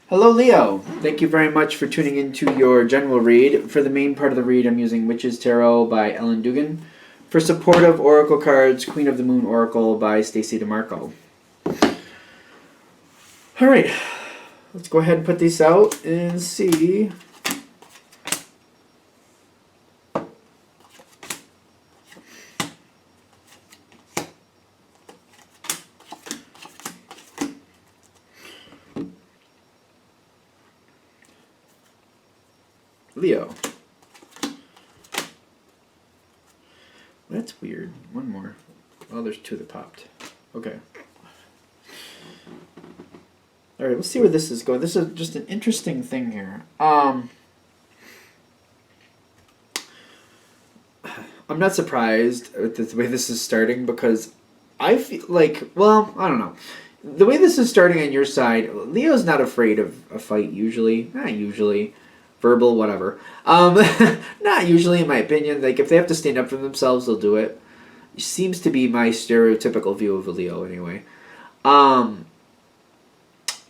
Hello, Leo. Thank you very much for tuning into your general read. For the main part of the read, I'm using Witch's Tarot by Ellen Dugan. For supportive oracle cards, Queen of the Moon Oracle by Stacey DeMarco. All right, let's go ahead and put these out and see. Leo. That's weird. One more. Oh, there's two that popped. Okay. All right, let's see where this is going. This is just an interesting thing here. I'm not surprised with the way this is starting because I feel like, well, I don't know. The way this is starting on your side, Leo's not afraid of a fight usually. Not usually. Verbal, whatever. Not usually, in my opinion. Like, if they have to stand up for themselves, they'll do it. Seems to be my stereotypical view of a Leo, anyway.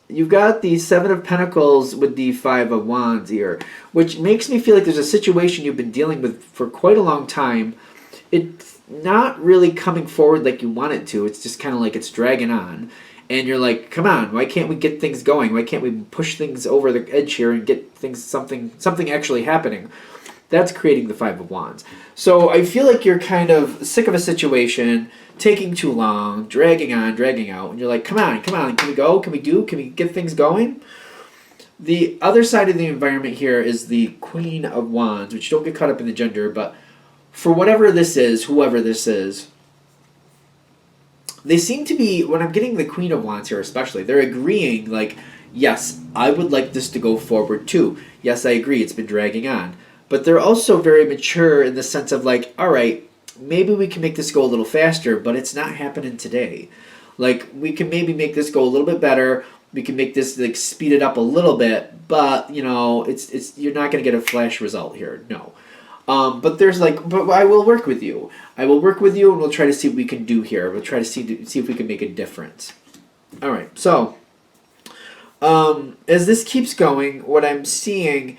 You've got the Seven of Pentacles with the Five of Wands here, which makes me feel like there's a situation you've been dealing with for quite a long time. It's not really coming forward like you want it to. It's just kind of like it's dragging on. And you're like, come on, why can't we get things going? Why can't we push things over the edge here and get things something actually happening? That's creating the Five of Wands. So I feel like you're kind of sick of a situation, taking too long, dragging on, dragging out, and you're like, come on, can we go? Can we get things going? The other side of the environment here is the Queen of Wands, which don't get caught up in the gender, but for whatever this is, whoever this is, they seem to be, when I'm getting the Queen of Wands here especially, they're agreeing, like, yes, I would like this to go forward too. Yes, I agree, it's been dragging on. But they're also very mature in the sense of like, all right, maybe we can make this go a little faster, but it's not happening today. Like, we can maybe make this go a little bit better. We can make this, like, speed it up a little bit, but, you know, it's you're not going to get a flash result here, no. But there's like, but I will work with you. I will work with you, and we'll try to see what we can do here. We'll try to see if we can make a difference. All right. So, as this keeps going, what I'm seeing,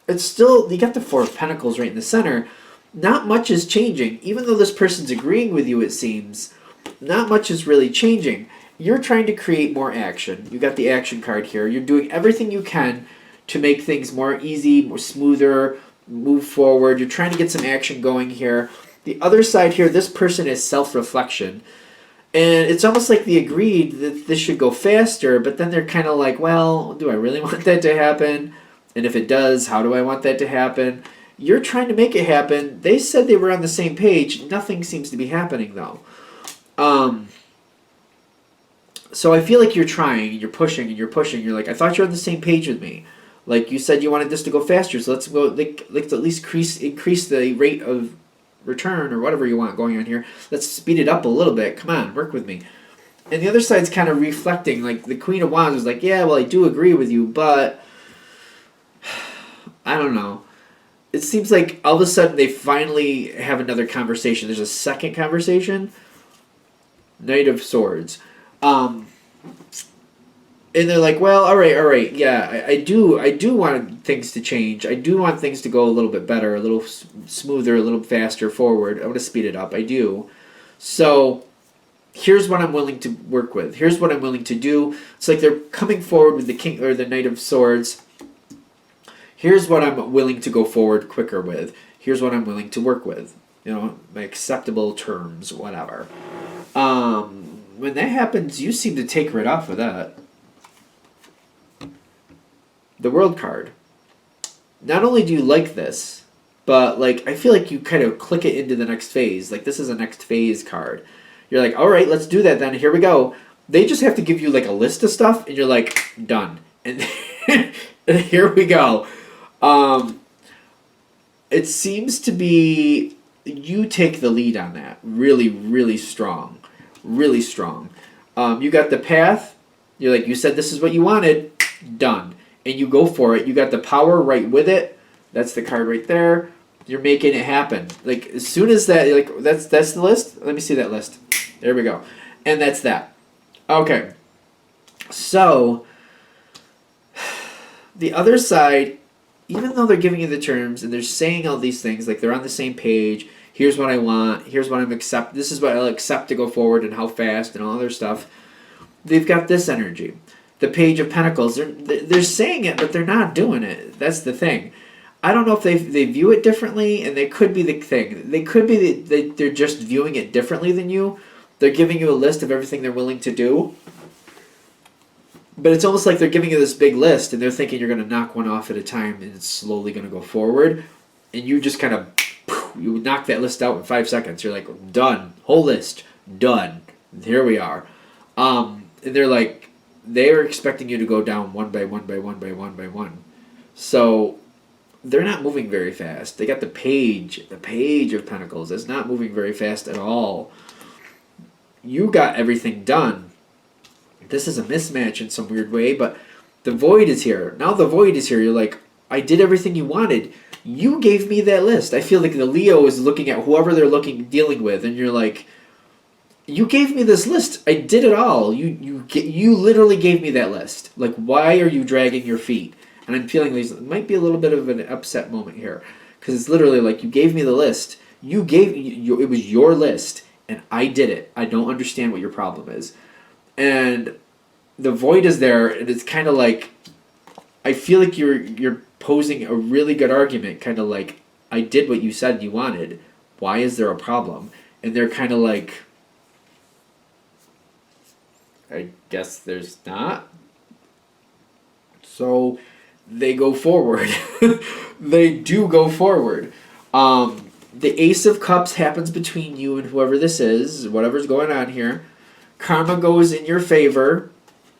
it's still, you got the Four of Pentacles right in the center. Not much is changing, even though this person's agreeing with you. It seems not much is really changing. You're trying to create more action. You got the action card here. You're doing everything you can to make things more easy, more smoother, move forward. You're trying to get some action going here. The other side here, this person is self-reflection. And it's almost like they agreed that this should go faster, but then they're kind of like, well, do I really want that to happen? And if it does, how do I want that to happen? You're trying to make it happen. They said they were on the same page. Nothing seems to be happening, though. So I feel like you're trying, and you're pushing, and you're pushing. You're like, I thought you were on the same page with me. Like, you said you wanted this to go faster, so let's go. Let's at least increase the rate of return or whatever you want going on here. Let's speed it up a little bit. Come on, work with me. And the other side's kind of reflecting. Like, the Queen of Wands was like, yeah, well, I do agree with you, but I don't know. It seems like all of a sudden they finally have another conversation. There's a second conversation. Knight of Swords. And they're like, well, all right, yeah, I do want things to change. I do want things to go a little bit better, a little smoother, a little faster forward. I want to speed it up. I do. So here's what I'm willing to work with. Here's what I'm willing to do. It's like they're coming forward with the King or the Knight of Swords. Here's what I'm willing to go forward quicker with. Here's what I'm willing to work with. You know, my acceptable terms, whatever. When that happens, you seem to take right off of that. The World card. Not only do you like this, but like I feel like you kind of click it into the next phase. Like, this is a next phase card. You're like, all right, let's do that then. Here we go. They just have to give you like a list of stuff, and you're like, done. And here we go. It seems to be you take the lead on that. Really, really strong. Really strong. You got the path. You're like, you said this is what you wanted. Done. And you go for it. You got the power right with it. That's the card right there. You're making it happen. Like, as soon as that, like, that's the list. Let me see that list. There we go. And that's that. Okay. So, the other side, even though they're giving you the terms and they're saying all these things, like they're on the same page, here's what I want, here's what this is what I'll accept to go forward and how fast and all other stuff, they've got this energy. The Page of Pentacles, they're saying it, but they're not doing it. That's the thing. I don't know if they view it differently, and they could be the thing. They could be they're just viewing it differently than you. They're giving you a list of everything they're willing to do. But it's almost like they're giving you this big list, and they're thinking you're going to knock one off at a time, and it's slowly going to go forward. And you just kind of, you knock that list out in 5 seconds. You're like, done. Whole list. Done. And here we are. And they're like, they're expecting you to go down one by one by one by one by one. So they're not moving very fast. They got the Page of Pentacles. It's not moving very fast at all. You got everything done. This is a mismatch in some weird way, but the Void is here. Now the Void is here. You're like, I did everything you wanted. You gave me that list. I feel like the Leo is looking at whoever they're dealing with, and you're like, you gave me this list. I did it all. You literally gave me that list. Like, why are you dragging your feet? And I'm feeling it might be a little bit of an upset moment here, because it's literally like, you gave me the list. It was your list, and I did it. I don't understand what your problem is. And the Void is there, and it's kind of like, I feel like you're posing a really good argument, kind of like, I did what you said you wanted. Why is there a problem? And they're kind of like, I guess there's not. So they go forward. They do go forward. The Ace of Cups happens between you and whoever this is, whatever's going on here. Karma goes in your favor,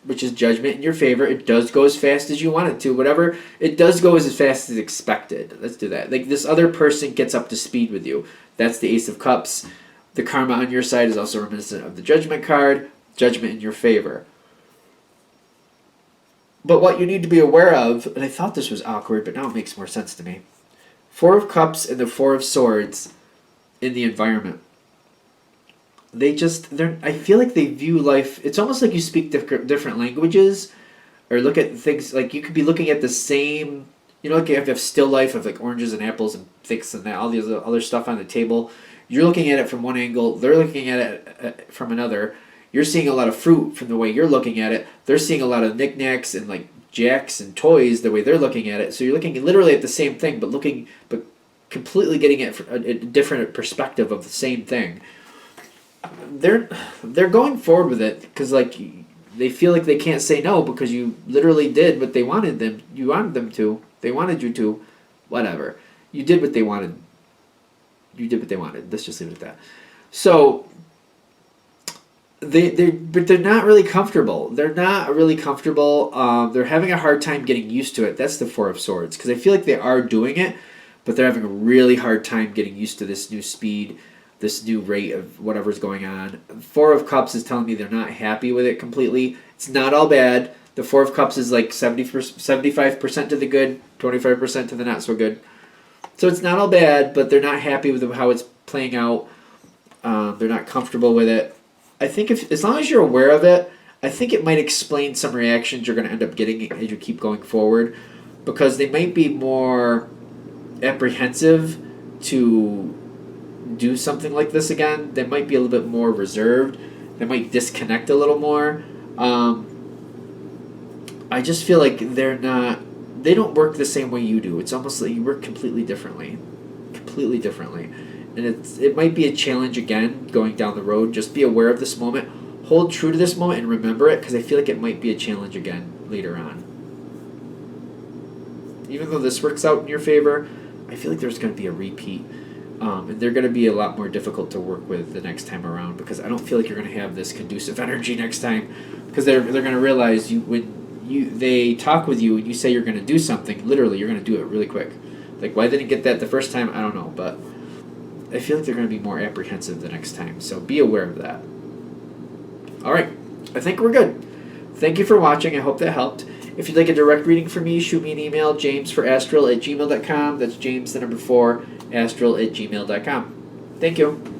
which is Judgment in your favor. It does go as fast as you want it to. Whatever, it does go as fast as expected. Let's do that. Like, this other person gets up to speed with you. That's the Ace of Cups. The Karma on your side is also reminiscent of the Judgment card. Judgment in your favor. But what you need to be aware of, and I thought this was awkward, but now it makes more sense to me. Four of Cups and the Four of Swords in the environment. I feel like they view life, it's almost like you speak different languages, or look at things, like you could be looking at the same, like you have still life of like oranges and apples and things and that, all the other stuff on the table. You're looking at it from one angle, they're looking at it from another. You're seeing a lot of fruit from the way you're looking at it. They're seeing a lot of knickknacks and like jacks and toys the way they're looking at it. So you're looking literally at the same thing, but completely getting it from a different perspective of the same thing. They're going forward with it because like they feel like they can't say no because you literally did what they wanted them. You wanted them to. They wanted you to. Whatever. You did what they wanted. You did what they wanted. Let's just leave it at that. So they're not really comfortable. They're not really comfortable. They're having a hard time getting used to it. That's the Four of Swords, because I feel like they are doing it, but they're having a really hard time getting used to this new speed, this new rate of whatever's going on. Four of Cups is telling me they're not happy with it completely. It's not all bad. The Four of Cups is like 75% to the good, 25% to the not so good. So it's not all bad, but they're not happy with how it's playing out. They're not comfortable with it. I think as long as you're aware of it, I think it might explain some reactions you're going to end up getting as you keep going forward, because they might be more apprehensive to do something like this again. They might be a little bit more reserved. They might disconnect a little more. I just feel like they don't work the same way you do. It's almost like you work completely differently. And it might be a challenge again going down the road. Just be aware of this moment. Hold true to this moment and remember it, because I feel like it might be a challenge again later on. Even though this works out in your favor, I feel like there's going to be a repeat. And they're going to be a lot more difficult to work with the next time around, because I don't feel like you're going to have this conducive energy next time, because they're going to realize when they talk with you and you say you're going to do something, literally you're going to do it really quick. Like, why didn't get that the first time? I don't know, but I feel like they're going to be more apprehensive the next time, so be aware of that. Alright, I think we're good. Thank you for watching. I hope that helped. If you'd like a direct reading from me, shoot me an email, jamesforastral@gmail.com. That's James, the number 4, astral@gmail.com. Thank you.